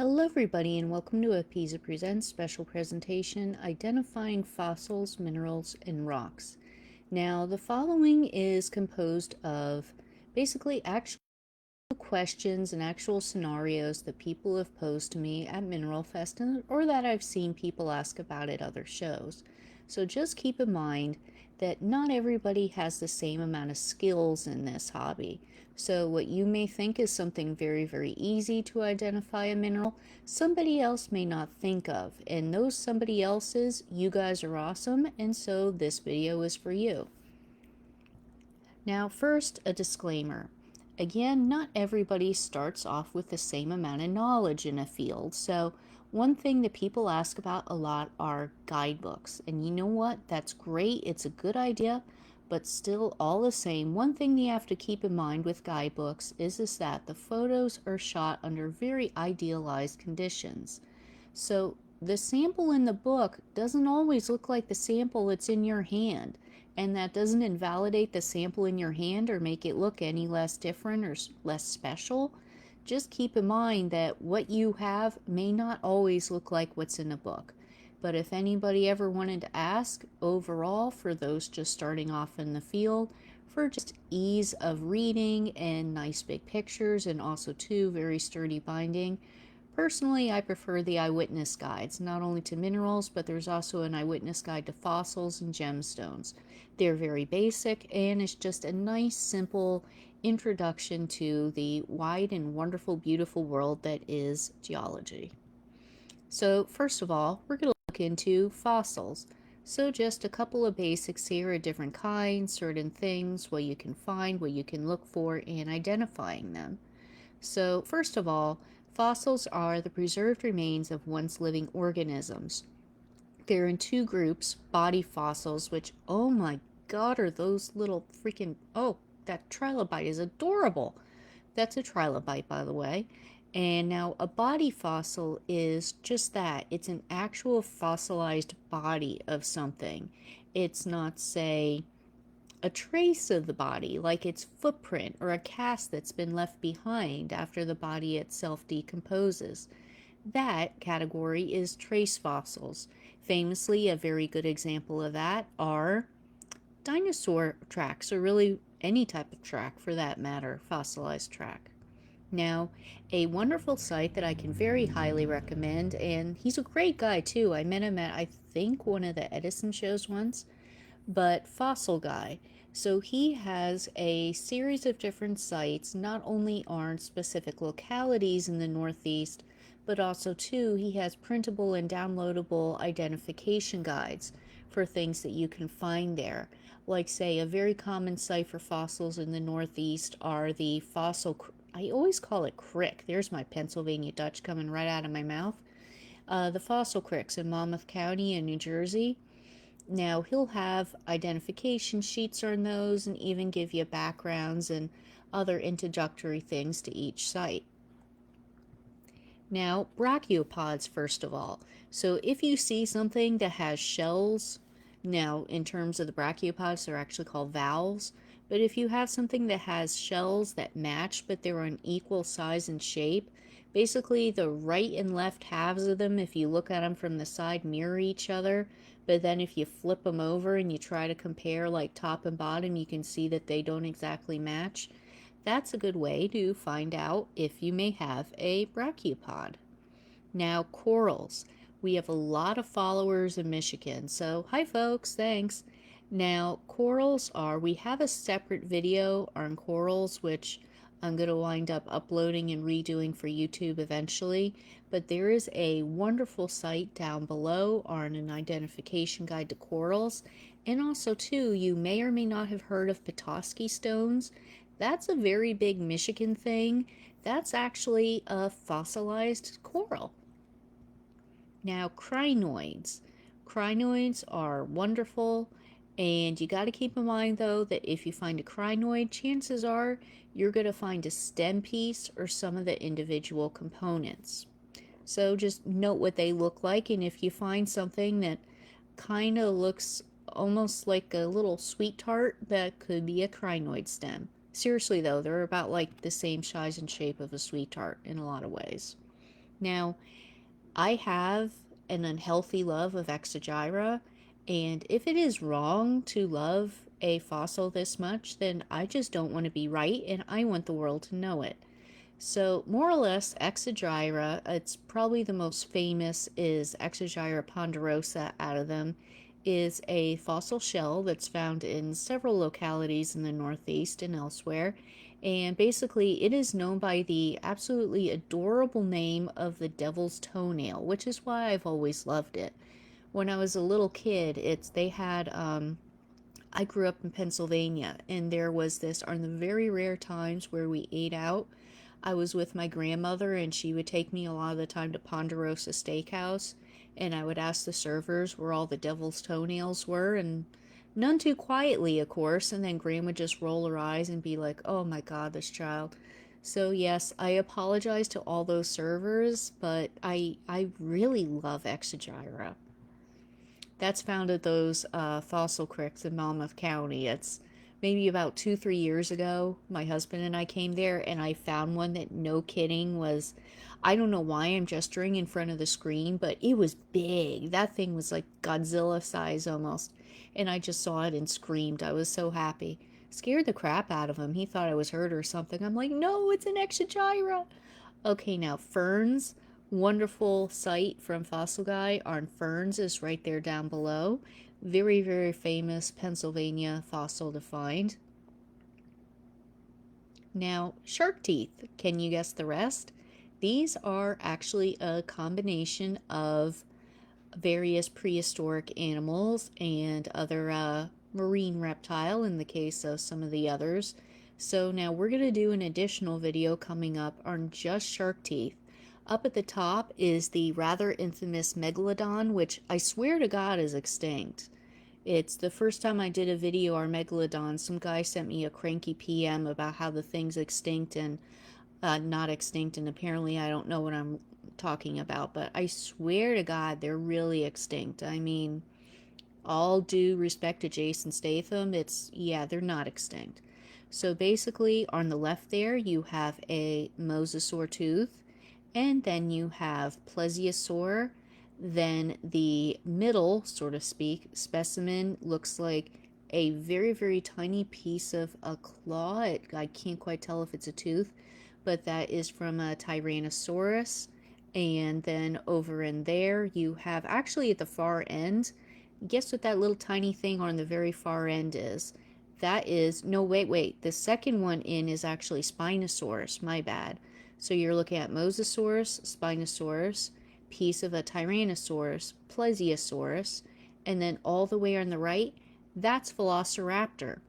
Hello everybody and welcome to Apisa Presents special presentation identifying fossils, minerals, and rocks. Now the following is composed of basically actual questions and actual scenarios that people have posed to me at Mineral Fest or that I've seen people ask about at other shows. So just keep in mind that not everybody has the same amount of skills in this hobby. So what you may think is something very, very easy to identify a mineral, somebody else may not think of. And those somebody else's, you guys are awesome, and so this video is for you. Now first, a disclaimer. Again, not everybody starts off with the same amount of knowledge in a field, so one thing that people ask about a lot are guidebooks. And you know what? That's great. It's a good idea, but still all the same, one thing you have to keep in mind with guidebooks is that the photos are shot under very idealized conditions. So the sample in the book doesn't always look like the sample that's in your hand. And that doesn't invalidate the sample in your hand or make it look any less different or less special. Just keep in mind that what you have may not always look like what's in a book. But if anybody ever wanted to ask, overall, for those just starting off in the field, for just ease of reading and nice big pictures and also too very sturdy binding, personally, I prefer the eyewitness guides, not only to minerals, but there's also an eyewitness guide to fossils and gemstones. They're very basic, and it's just a nice, simple introduction to the wide and wonderful, beautiful world that is geology. So, first of all, we're going to look into fossils. So just a couple of basics here of different kinds, certain things, what you can find, what you can look for, and identifying them. So, first of all, fossils are the preserved remains of once living organisms. They're in two groups, body fossils, which, oh my god, are those little freaking, oh, that trilobite is adorable. That's a trilobite, by the way. And now a body fossil is just that. It's an actual fossilized body of something. It's not, say, a trace of the body, like its footprint or a cast that's been left behind after the body itself decomposes. That category is trace fossils. Famously, a very good example of that are dinosaur tracks, or really any type of track for that matter, fossilized track. Now, a wonderful site that I can very highly recommend, and he's a great guy too. I met him at, I think, one of the Edison shows once, but Fossil Guy. So he has a series of different sites, not only on specific localities in the Northeast, but also too, he has printable and downloadable identification guides for things that you can find there. Like, say, a very common site for fossils in the Northeast are the fossil, I always call it crick. There's my Pennsylvania Dutch coming right out of my mouth. The fossil cricks in Monmouth County in New Jersey. Now, he'll have identification sheets on those and even give you backgrounds and other introductory things to each site. Now, brachiopods, first of all. So if you see something that has shells, now in terms of the brachiopods, they're actually called valves. But if you have something that has shells that match, but they're on equal size and shape, basically the right and left halves of them, if you look at them from the side, mirror each other. But then if you flip them over and you try to compare like top and bottom, you can see that they don't exactly match. That's a good way to find out if you may have a brachiopod. Now, corals. We have a lot of followers in Michigan, so hi folks, thanks. Now, corals we have a separate video on corals, which I'm going to wind up uploading and redoing for YouTube eventually, but there is a wonderful site down below on an identification guide to corals, and also too, you may or may not have heard of Petoskey stones. That's a very big Michigan thing. That's actually a fossilized coral. Now, crinoids. Crinoids are wonderful, and you got to keep in mind though that if you find a crinoid, chances are you're going to find a stem piece or some of the individual components. So just note what they look like, and if you find something that kind of looks almost like a little sweet tart, that could be a crinoid stem. Seriously though, they're about like the same size and shape of a sweet tart in a lot of ways. Now, I have an unhealthy love of Exogyra, and if it is wrong to love a fossil this much, then I just don't want to be right, and I want the world to know it. So, more or less, Exogyra, it's probably the most famous, is Exogyra ponderosa out of them, is a fossil shell that's found in several localities in the Northeast and elsewhere. And basically, it is known by the absolutely adorable name of the devil's toenail, which is why I've always loved it. When I was a little kid, they had I grew up in Pennsylvania, and there was this on the very rare times where we ate out. I was with my grandmother, and she would take me a lot of the time to Ponderosa Steakhouse, and I would ask the servers where all the devil's toenails were, and none too quietly, of course, and then Grandma would just roll her eyes and be like, oh my god, this child. So yes, I apologize to all those servers, but I really love Exogyra. That's found at those fossil creeks in Monmouth County. It's maybe about 2, 3 years ago. My husband and I came there, and I found one that, no kidding, was, I don't know why I'm gesturing in front of the screen, but it was big. That thing was like Godzilla size almost. And I just saw it and screamed. I was so happy. Scared the crap out of him. He thought I was hurt or something. I'm like, no, it's an Exogyra. Okay, now ferns. Wonderful site from Fossil Guy on ferns is right there down below. Very, very famous Pennsylvania fossil to find. Now, shark teeth. Can you guess the rest? These are actually a combination of various prehistoric animals and other marine reptile in the case of some of the others. So now we're going to do an additional video coming up on just shark teeth. Up at the top is the rather infamous megalodon, which I swear to God is extinct. It's the first time I did a video on megalodon. Some guy sent me a cranky PM about how the thing's extinct and not extinct, and apparently I don't know what I'm talking about, but I swear to God they're really extinct. I mean, all due respect to Jason Statham, yeah, they're not extinct. So basically, on the left there, you have a mosasaur tooth, and then you have plesiosaur. Then the middle, so to speak, specimen looks like a very, very tiny piece of a claw. I can't quite tell if it's a tooth, but that is from a Tyrannosaurus. And then over in there, you have, actually at the far end, guess what that little tiny thing on the very far end is? That is, no, wait. The second one in is actually Spinosaurus, my bad. So you're looking at Mosasaurus, Spinosaurus, piece of a Tyrannosaurus, Plesiosaurus, and then all the way on the right, that's Velociraptor.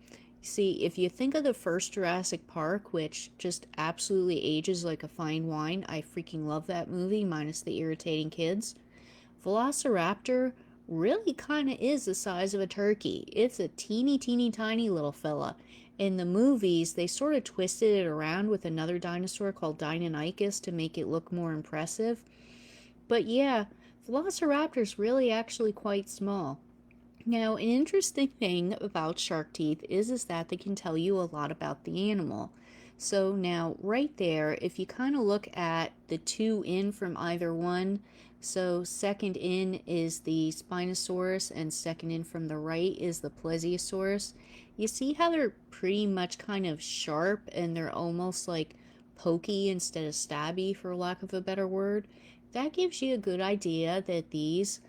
See, if you think of the first Jurassic Park, which just absolutely ages like a fine wine, I freaking love that movie, minus the irritating kids. Velociraptor really kind of is the size of a turkey. It's a teeny, teeny, tiny little fella. In the movies, they sort of twisted it around with another dinosaur called Deinonychus to make it look more impressive. But yeah, Velociraptor's really actually quite small. Now, an interesting thing about shark teeth is that they can tell you a lot about the animal. So now, right there, if you kind of look at the two in from either one, so second in is the Spinosaurus and second in from the right is the Plesiosaurus. You see how they're pretty much kind of sharp and they're almost like pokey instead of stabby, for lack of a better word? That gives you a good idea that these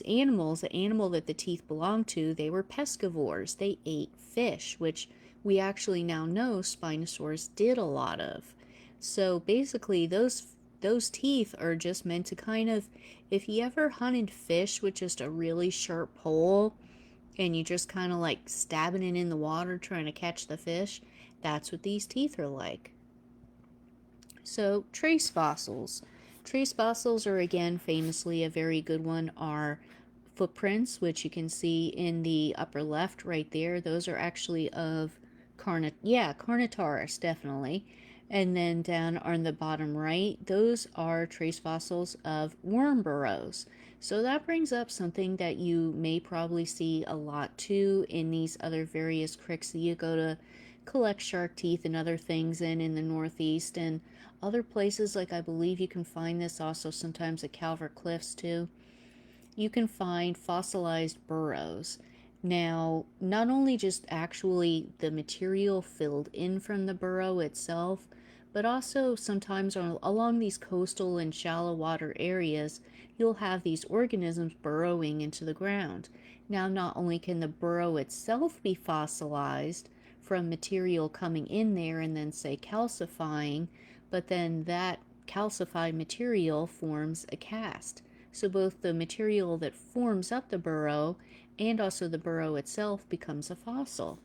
animals, the animal that the teeth belong to, they were pescivores. They ate fish, which we actually now know Spinosaurus did a lot of. So basically, those teeth are just meant to kind of, if you ever hunted fish with just a really sharp pole and you just kind of like stabbing it in the water trying to catch the fish, that's what these teeth are like. So trace fossils. Trace fossils are, again, famously a very good one, are footprints, which you can see in the upper left right there. Those are actually of Carnotaurus, definitely. And then down on the bottom right, those are trace fossils of worm burrows. So that brings up something that you may probably see a lot too in these other various creeks that you go collect shark teeth and other things in the Northeast, and other places, like I believe you can find this also sometimes at Calvert Cliffs too. You can find fossilized burrows. Now, not only just actually the material filled in from the burrow itself, but also sometimes along these coastal and shallow water areas, you'll have these organisms burrowing into the ground. Now, not only can the burrow itself be fossilized from material coming in there and then, say, calcifying, but then that calcified material forms a cast. So both the material that forms up the burrow and also the burrow itself becomes a fossil.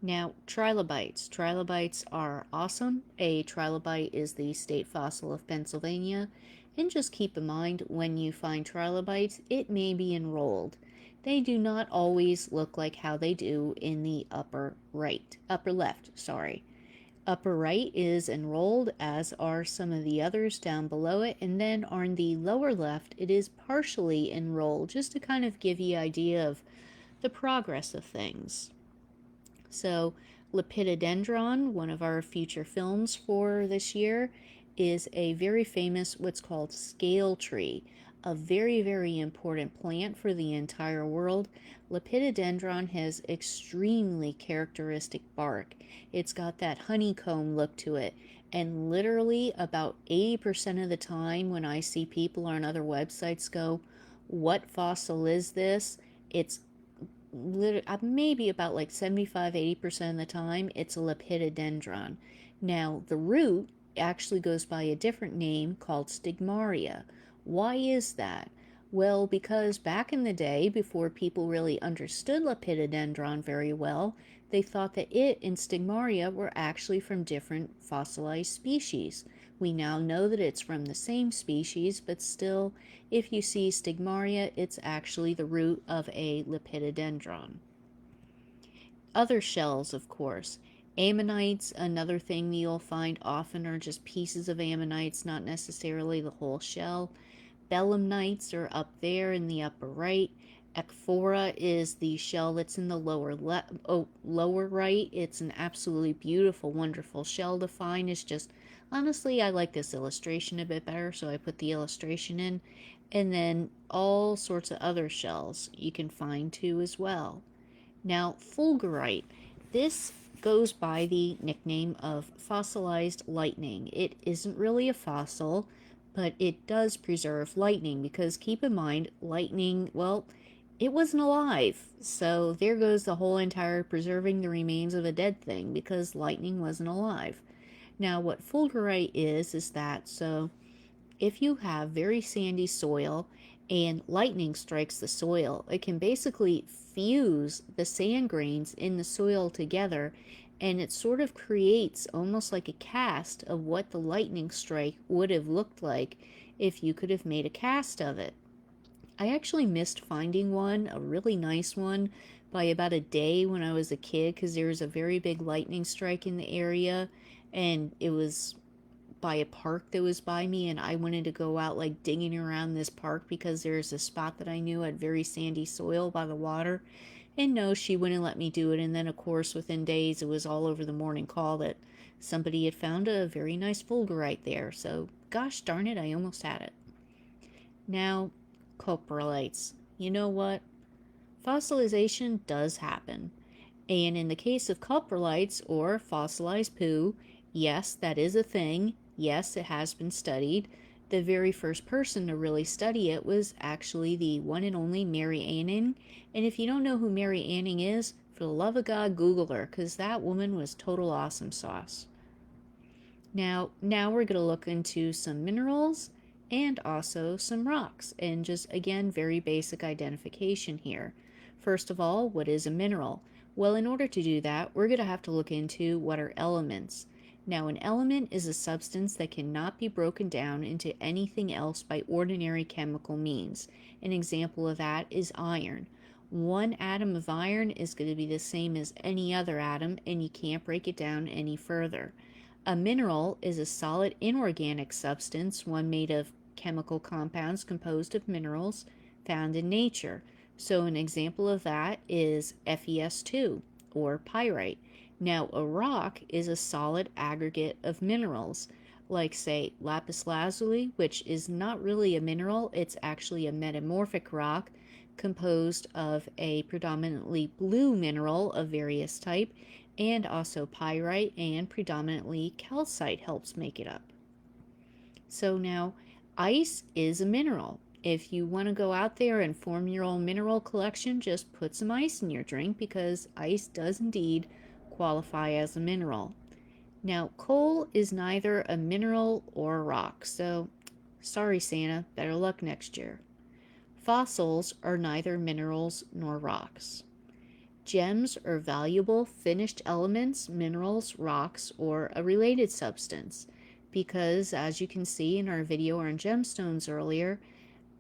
Now, trilobites. Trilobites are awesome. A trilobite is the state fossil of Pennsylvania. And just keep in mind, when you find trilobites, it may be enrolled. They do not always look like how they do in the upper left, sorry. Upper right is enrolled, as are some of the others down below it, and then on the lower left it is partially enrolled, just to kind of give you an idea of the progress of things. So Lepidodendron, one of our future films for this year, is a very famous what's called scale tree, a very, very important plant for the entire world. Lepidodendron has extremely characteristic bark. It's got that honeycomb look to it. And literally about 80% of the time when I see people on other websites go, what fossil is this? It's maybe about like 75-80% of the time it's a lepidodendron. Now the root actually goes by a different name called stigmaria. Why is that? Well, because back in the day, before people really understood lepidodendron very well, they thought that it and stigmaria were actually from different fossilized species. We now know that it's from the same species, but still, if you see stigmaria, it's actually the root of a lepidodendron. Other shells, of course. Ammonites, another thing you'll find often are just pieces of ammonites, not necessarily the whole shell. Belemnites are up there in the upper right. Ecphora is the shell that's in the lower right. It's an absolutely beautiful, wonderful shell to find. It's just, honestly, I like this illustration a bit better, so I put the illustration in. And then all sorts of other shells you can find too as well. Now, fulgurite. This goes by the nickname of fossilized lightning. It isn't really a fossil, but it does preserve lightning, because keep in mind, lightning, well, it wasn't alive. So there goes the whole entire preserving the remains of a dead thing, because lightning wasn't alive. Now, what fulgurite is that, so if you have very sandy soil and lightning strikes the soil, it can basically fuse the sand grains in the soil together, and it sort of creates almost like a cast of what the lightning strike would have looked like if you could have made a cast of it. I actually missed finding one, a really nice one, by about a day when I was a kid, because there was a very big lightning strike in the area, and it was by a park that was by me, and I wanted to go out like digging around this park because there's a spot that I knew had very sandy soil by the water. And no, she wouldn't let me do it. And then, of course, within days, it was all over the morning call that somebody had found a very nice fulgurite there. So, gosh darn it, I almost had it. Now, coprolites. You know what? Fossilization does happen. And in the case of coprolites, or fossilized poo, yes, that is a thing. Yes, it has been studied. The very first person to really study it was actually the one and only Mary Anning. And if you don't know who Mary Anning is, for the love of God, Google her, because that woman was total awesome sauce. Now we're going to look into some minerals and also some rocks, and just, again, very basic identification here. First of all, what is a mineral? Well, in order to do that, we're going to have to look into what are elements. Now, an element is a substance that cannot be broken down into anything else by ordinary chemical means. An example of that is iron. One atom of iron is going to be the same as any other atom, and you can't break it down any further. A mineral is a solid inorganic substance, one made of chemical compounds composed of minerals found in nature. So an example of that is FeS2, or pyrite. Now, a rock is a solid aggregate of minerals, like, say, lapis lazuli, which is not really a mineral, it's actually a metamorphic rock composed of a predominantly blue mineral of various type, and also pyrite and predominantly calcite helps make it up. So now, ice is a mineral. If you want to go out there and form your own mineral collection, just put some ice in your drink because ice does indeed qualify as a mineral. Now, coal is neither a mineral or a rock, so sorry, Santa, better luck next year. Fossils are neither minerals nor rocks. Gems are valuable finished elements, minerals, rocks, or a related substance, because as you can see in our video on gemstones earlier,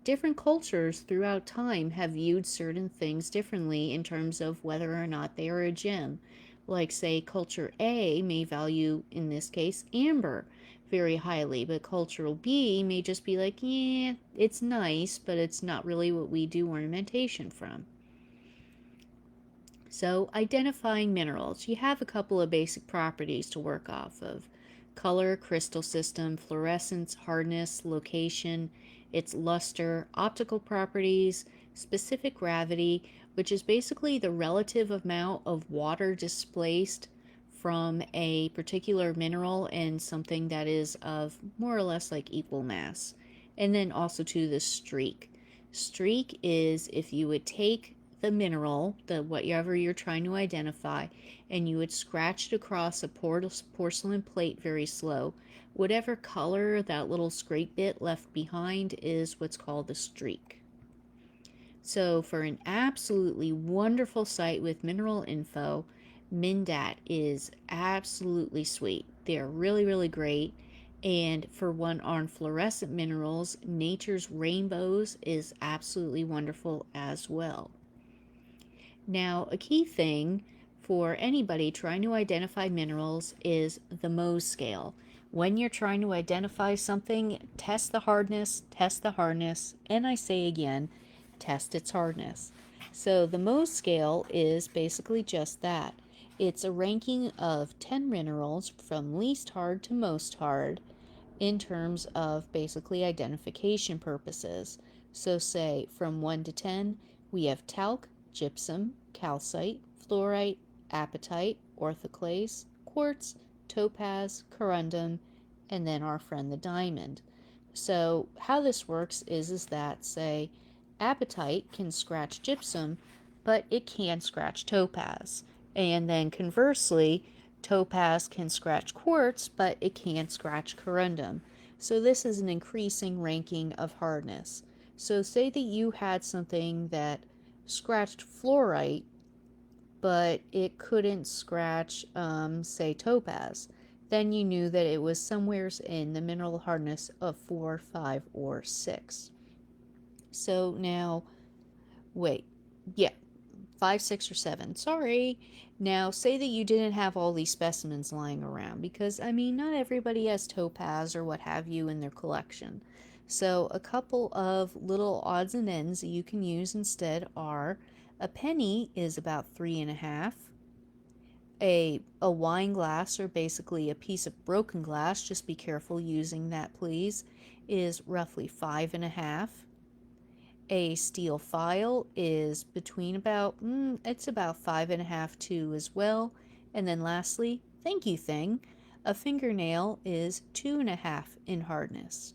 different cultures throughout time have viewed certain things differently in terms of whether or not they are a gem. Like, say, culture A may value, in this case, amber very highly, but cultural B may just be like, yeah, it's nice, but it's not really what we do ornamentation from. So, identifying minerals. You have a couple of basic properties to work off of: color, crystal system, fluorescence, hardness, location, its luster, optical properties, specific gravity, which is basically the relative amount of water displaced from a particular mineral and something that is of more or less like equal mass. And then also to the streak. Streak is if you would take the mineral, the whatever you're trying to identify, and you would scratch it across a porcelain plate very slow. Whatever color that little scrape bit left behind is what's called the streak. So for an absolutely wonderful site with mineral info, Mindat is absolutely sweet. They're really, really great. And for one on fluorescent minerals, Nature's Rainbows is absolutely wonderful as well. Now, a key thing for anybody trying to identify minerals is the Mohs scale. When you're trying to identify something, test the hardness, and I say again, test its hardness. So the Mohs scale is basically just that. It's a ranking of 10 minerals from least hard to most hard in terms of basically identification purposes. So say from 1 to 10, we have talc, gypsum, calcite, fluorite, apatite, orthoclase, quartz, topaz, corundum, and then our friend the diamond. So how this works is that, say, apatite can scratch gypsum, but it can't scratch topaz. And then conversely, topaz can scratch quartz, but it can't scratch corundum. So this is an increasing ranking of hardness. So say that you had something that scratched fluorite, but it couldn't scratch, say, topaz. Then you knew that it was somewhere in the mineral hardness of 4, 5, or 6. So now, wait, yeah, 5, 6, or 7. Sorry. Now, say that you didn't have all these specimens lying around, because, I mean, not everybody has topaz or what have you in their collection. So, a couple of little odds and ends that you can use instead are a penny is about 3.5. A wine glass, or basically a piece of broken glass, just be careful using that, please, is roughly 5.5. A steel file is between about, it's about 5.5 too as well. And then lastly, thank you thing, a fingernail is 2.5 in hardness.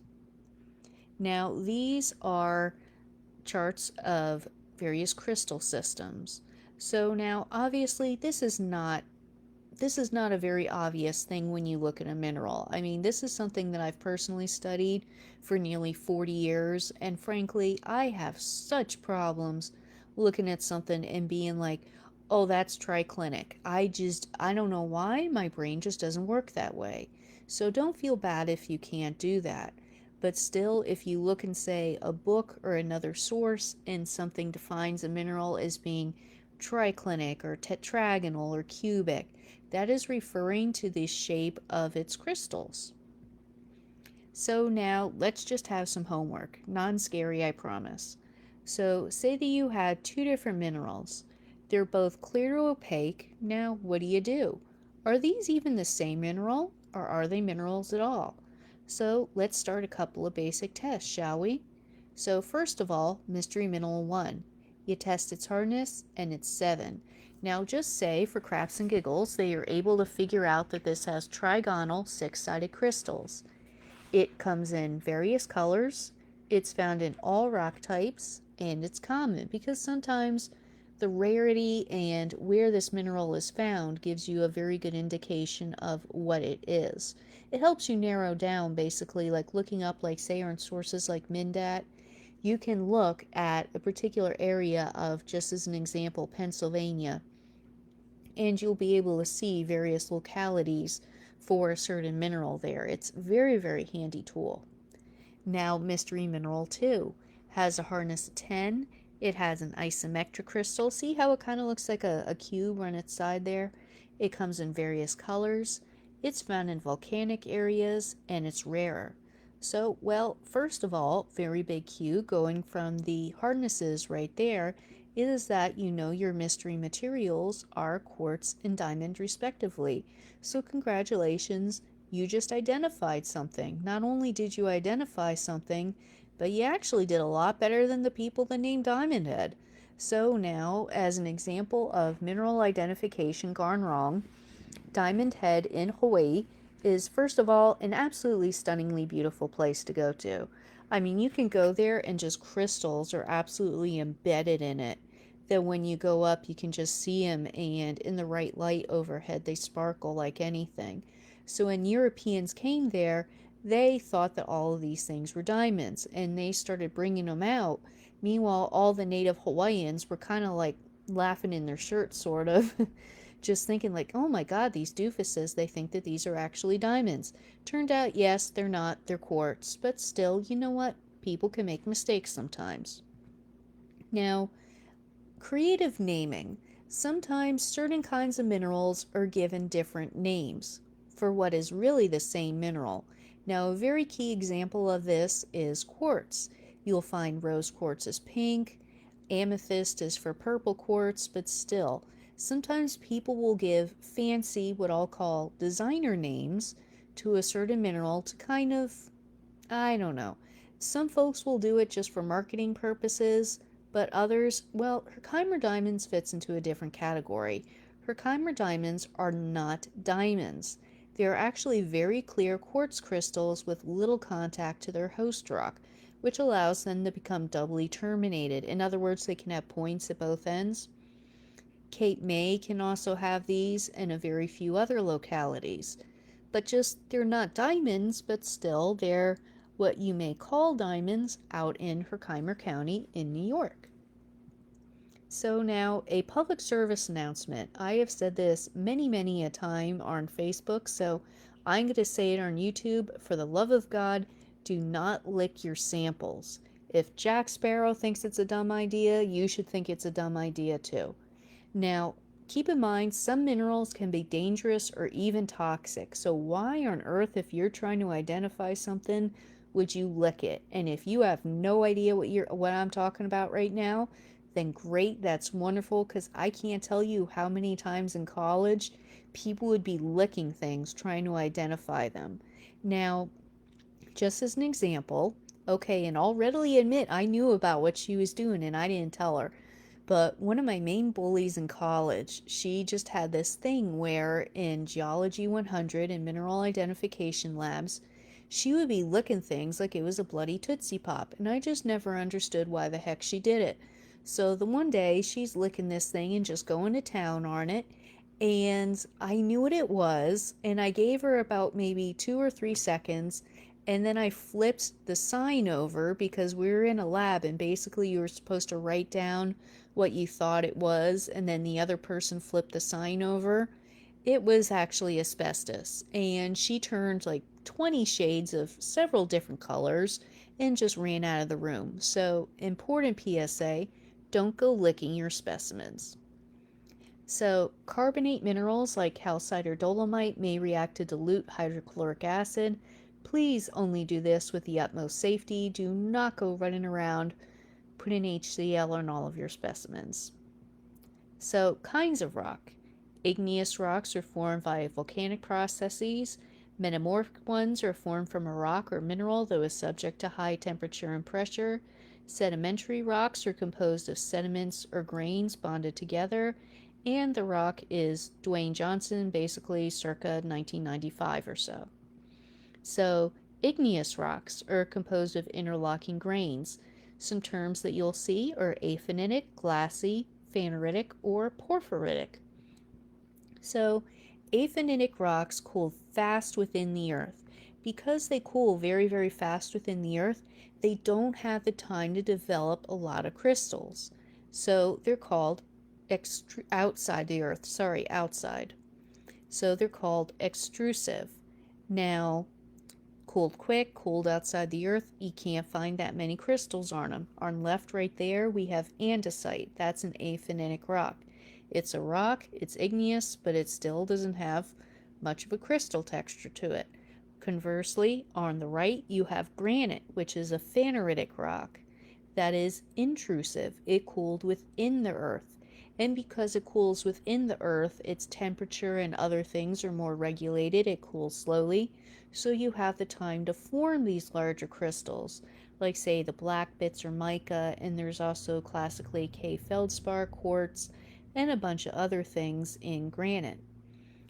Now these are charts of various crystal systems. So now obviously this is not a very obvious thing when you look at a mineral. I mean, this is something that I've personally studied for nearly 40 years, and frankly, I have such problems looking at something and being like, oh, that's triclinic. I don't know why, my brain just doesn't work that way. So don't feel bad if you can't do that. But still, if you look and say a book or another source and something defines a mineral as being triclinic or tetragonal or cubic, that is referring to the shape of its crystals. So now let's just have some homework. Non-scary, I promise. So say that you had two different minerals. They're both clear to opaque. Now what do? Are these even the same mineral, or are they minerals at all? So let's start a couple of basic tests, shall we? So first of all, mystery mineral 1. You test its hardness, and it's 7. Now just say, for craps and giggles, that you're able to figure out that this has trigonal six-sided crystals. It comes in various colors, it's found in all rock types, and it's common because sometimes the rarity and where this mineral is found gives you a very good indication of what it is. It helps you narrow down, basically, like looking up, like say on sources like Mindat, you can look at a particular area of, just as an example, Pennsylvania, and you'll be able to see various localities for a certain mineral there. It's a very, very handy tool. Now, mystery mineral 2 has a hardness of 10. It has an isometric crystal. See how it kind of looks like a cube on its side there? It comes in various colors. It's found in volcanic areas, and it's rarer. So, well, first of all, very big cue going from the hardnesses right there is that you know your mystery materials are quartz and diamond respectively. So congratulations, you just identified something. Not only did you identify something, but you actually did a lot better than the people that named Diamond Head. So now, as an example of mineral identification gone wrong, Diamond Head in Hawaii is, first of all, an absolutely stunningly beautiful place to go to. I mean, you can go there and just crystals are absolutely embedded in it. That when you go up, you can just see them, and in the right light overhead, they sparkle like anything. So when Europeans came there, they thought that all of these things were diamonds, and they started bringing them out. Meanwhile, all the native Hawaiians were kind of like laughing in their shirts, sort of. Just thinking like, oh my god, these doofuses, they think that these are actually diamonds. Turned out, yes, they're not, they're quartz, but still, you know what? People can make mistakes sometimes. Now, creative naming. Sometimes certain kinds of minerals are given different names for what is really the same mineral. Now, a very key example of this is quartz. You'll find rose quartz is pink, amethyst is for purple quartz, but still, sometimes people will give fancy, what I'll call designer names to a certain mineral to kind of, I don't know. Some folks will do it just for marketing purposes, but others, well, Herkimer diamonds fits into a different category. Herkimer diamonds are not diamonds. They are actually very clear quartz crystals with little contact to their host rock, which allows them to become doubly terminated. In other words, they can have points at both ends. Cape May can also have these, and a very few other localities. But just, they're not diamonds, but still, they're what you may call diamonds out in Herkimer County in New York. So now, a public service announcement. I have said this many, many a time on Facebook, so I'm going to say it on YouTube. For the love of God, do not lick your samples. If Jack Sparrow thinks it's a dumb idea, you should think it's a dumb idea too. Now, keep in mind, some minerals can be dangerous or even toxic. So why on earth, if you're trying to identify something, would you lick it? And if you have no idea what I'm talking about right now, then great, that's wonderful, because I can't tell you how many times in college people would be licking things trying to identify them. Now, just as an example, okay, and I'll readily admit I knew about what she was doing and I didn't tell her. But one of my main bullies in college, she just had this thing where in Geology 100 and mineral identification labs, she would be licking things like it was a bloody Tootsie Pop, and I just never understood why the heck she did it. So the one day, she's licking this thing and just going to town on it, and I knew what it was, and I gave her about maybe 2 or 3 seconds, and then I flipped the sign over because we were in a lab, and basically you were supposed to write down what you thought it was, and then the other person flipped the sign over. It was actually asbestos, and she turned like 20 shades of several different colors and just ran out of the room. So, important PSA, don't go licking your specimens. So, carbonate minerals like calcite or dolomite may react to dilute hydrochloric acid. Please only do this with the utmost safety. Do not go running around putting HCl on all of your specimens. So, kinds of rock. Igneous rocks are formed by volcanic processes. Metamorphic ones are formed from a rock or mineral that is subject to high temperature and pressure. Sedimentary rocks are composed of sediments or grains bonded together. And the rock is Dwayne Johnson, basically circa 1995 or so. So, igneous rocks are composed of interlocking grains. Some terms that you'll see are aphanitic, glassy, phaneritic, or porphyritic. So, aphanitic rocks cool fast within the earth. Because they cool very, very fast within the earth, they don't have the time to develop a lot of crystals. So, they're called outside the earth. Outside. So, they're called extrusive. Now, cooled quick, cooled outside the earth, you can't find that many crystals on them. On left right there, we have andesite. That's an aphanitic rock. It's a rock, it's igneous, but it still doesn't have much of a crystal texture to it. Conversely, on the right, you have granite, which is a phaneritic rock. That is intrusive. It cooled within the earth. And because it cools within the earth, its temperature and other things are more regulated. It cools slowly, so you have the time to form these larger crystals, like say the black bits or mica, and there's also classically K feldspar, quartz, and a bunch of other things in granite.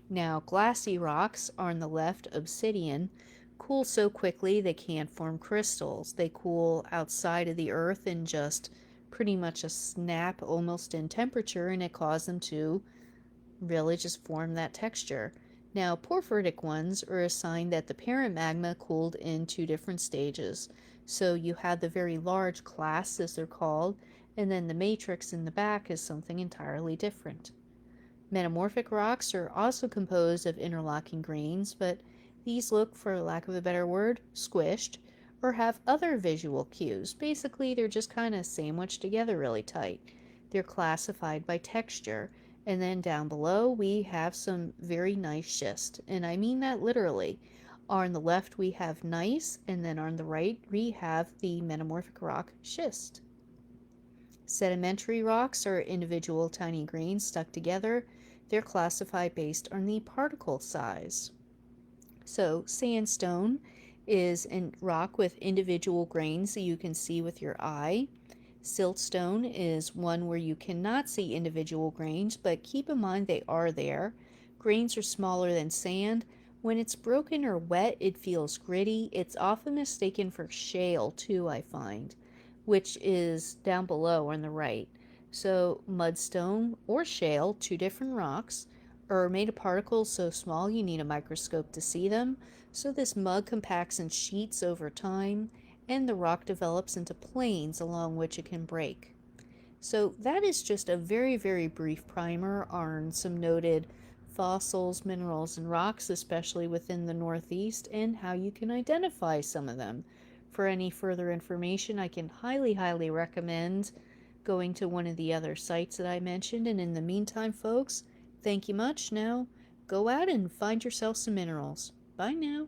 Now, glassy rocks, on the left, obsidian, cool so quickly they can't form crystals. They cool outside of the earth in just pretty much a snap almost in temperature, and it causes them to really just form that texture. Now, porphyritic ones are a sign that the parent magma cooled in two different stages. So you have the very large clasts, as they're called, and then the matrix in the back is something entirely different. Metamorphic rocks are also composed of interlocking grains, but these look, for lack of a better word, squished, or have other visual cues. Basically, they're just kind of sandwiched together really tight. They're classified by texture. And then down below, we have some very nice schist. And I mean that literally. On the left, we have gneiss, and then on the right, we have the metamorphic rock schist. Sedimentary rocks are individual tiny grains stuck together. They're classified based on the particle size. So, sandstone is a rock with individual grains that you can see with your eye. Siltstone is one where you cannot see individual grains, but keep in mind they are there. Grains are smaller than sand. When it's broken or wet, it feels gritty. It's often mistaken for shale, too, I find, which is down below on the right. So mudstone or shale, two different rocks, are made of particles so small you need a microscope to see them. So this mud compacts in sheets over time, and the rock develops into planes along which it can break. So that is just a very, very brief primer on some noted fossils, minerals, and rocks, especially within the Northeast, and how you can identify some of them. For any further information, I can highly, highly recommend going to one of the other sites that I mentioned. And in the meantime, folks, thank you much. Now, go out and find yourself some minerals. Bye now.